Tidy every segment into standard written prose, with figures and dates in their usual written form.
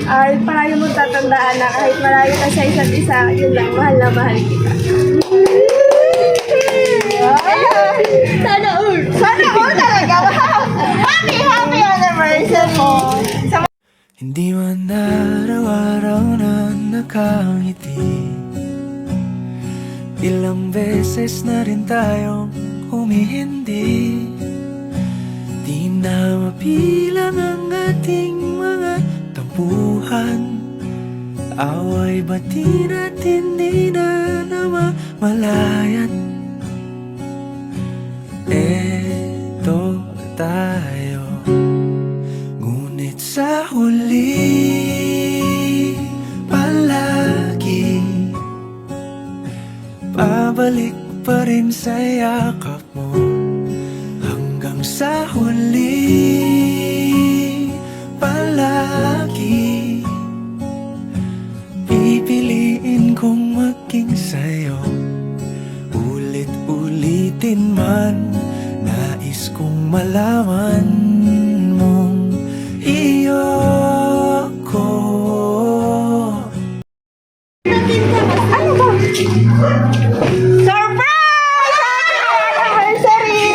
Ay, palagi mong tatandaan na kahit malayo ka sa isa't isa, yun lang, mahal na mahal kita. Sana all! Sana all talaga! Happy anniversary! Hindi man araw-araw na nakangiti, ilang beses na rin tayong humihindi. Di na mapilang ang ating mga tampuhan, away bati natin di na namamalayat. Eto tayo, ngunit sa huli palagi pabalik pa rin sa yakap mo. Hanggang sa huli palagi pipiliin kong maging sa'yo. Ulit-ulitin man, nais kong malaman mong iyo ko. Ano ba? Surprise! Happy anniversary!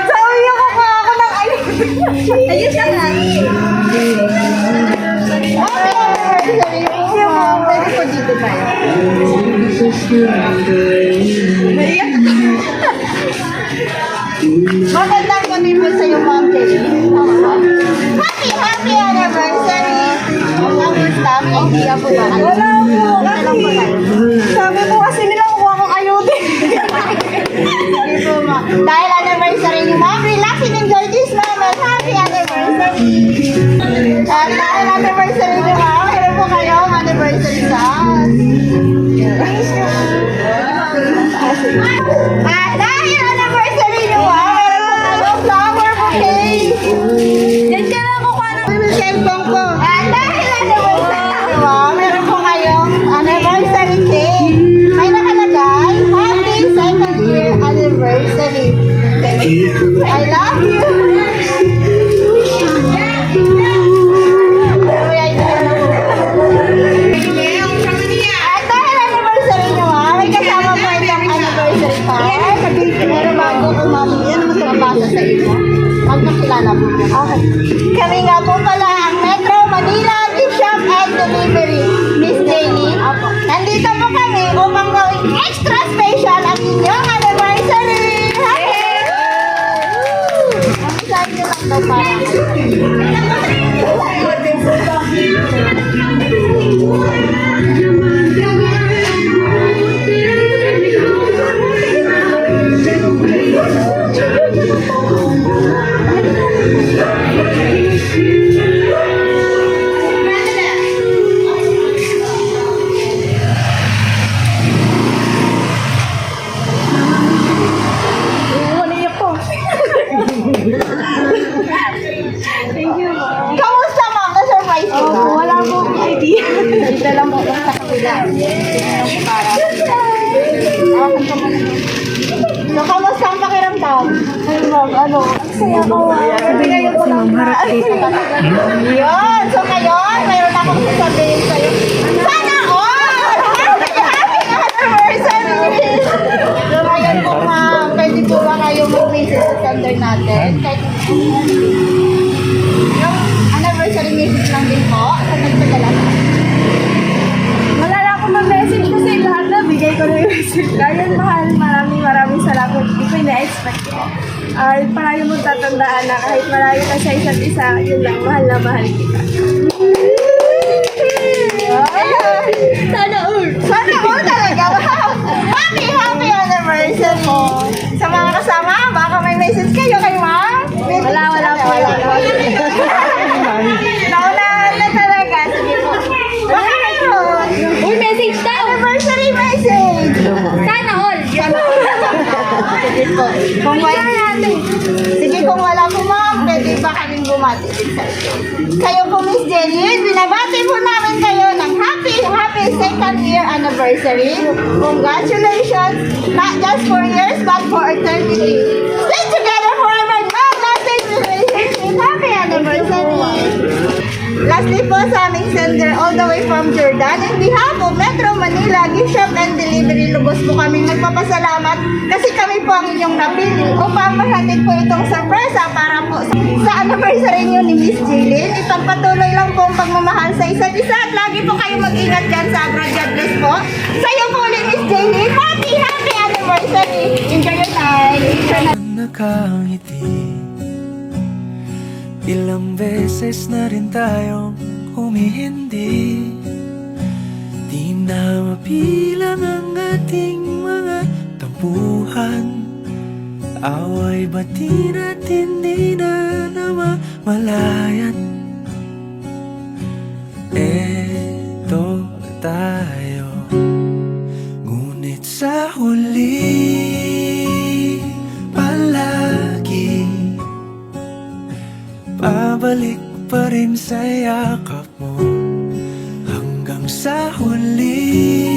Sabi niyo ko pa ako ng ayun. Ayun na nga! Happy anniversary! Thank you, ma'am. Pwede po dito tayo. Naiyak. Magandang gabi po sa iyo, ma'am. Happy anniversary! Kamusta? May idea po ba? Wala po. Sabi po kasi nila kuha kong ayutin. Sige po, ma'am. Dahil anniversary ni ma'am, relax and enjoy this moment. Happy anniversary! At dahil anniversary ni ma'am, meron po kayong anniversary sauce. At dahil anniversary ni ma'am, meron po kayong flower bouquet. Yan ka lang kukuha ng cellphone ko. At dahil anniversary ni ma'am, meron po kayong anniversary cake. May nakalagay, happy second year anniversary. I love you. At dahil anniversary nyo may kasama po itong anniversary card. Pero bago ko mabasa sa inyo, magpakilala po mo. Okay. Kami nga po pala ang Metro Manila Gift Shop and Delivery, Miss Jenny. Nandito po kami upang gawing extra special ang inyong anniversary. Happy! Ang isang nyo lang daw para. Kamusta, ma'am? Na-surprise ko ba? Wala po idea. Dito lang po sa kabila. So, kamusta ang pakiramdam? Ay, ma'am, ano? Saya ko. Sabihin ko lang harap dito. Yun. So, ngayon, mayroon akong sasabihin sa'yo. Sana all! Happy anniversary! So, ngayon po, ma'am, pwede po ba kayo mag-visit sa center natin? Kahit yung anniversary message lang din po sa nagpadala. Wala na akong mag-message kasi lahat na bigay ko na yung message. Kaya mahal, maraming salamat. Hindi ko na-expect ko. Ay, palagi mong tatandaan na kahit malayo ka sa isa't isa, yun lang, mahal na mahal kita. Sana all! Sana all talaga! Happy anniversary! Sa mga kasama, baka may message kayo kay ma'am? Wala po. Naunahan na talaga. Sige po. Baka mayroon. Uy, message daw! Anniversary message! Sana all! Sige po. Sige, kung wala po ma'am, pwede ba kaming bumati din sa inyo? Kayo po, Miss Jenny, binabati po namin kayo ng happy second year anniversary. anniversary. Congratulations! Not just 4 years, but for eternity. Stay together forever, long-lasting relationship. Happy anniversary! Lastly po sa aming sender all the way from Jordan, in behalf of Metro Manila Gift Shop and Delivery, lubos po kami nagpapasalamat kasi kami po ang inyong napili upang mahatid po itong sorpresa para po sa anniversary niyo ni Miss Jillian. Ipagpatuloy lang po ang pagmamahal sa isa't isa at lagi po kayo mag-ingat dyan sa abroad. God bless po. Sa iyo po ulit, Miss Jillian. Happy anniversary! Enjoy your night! Nakangiti. Ilang beses na rin tayong humihindi. Di na mapilang ang ating mga tampuhan. Away batin at hindi na namamalayan. Eto tayo, ngunit sa huli palagi babalik pa rin sa yakap mo hanggang sa huli.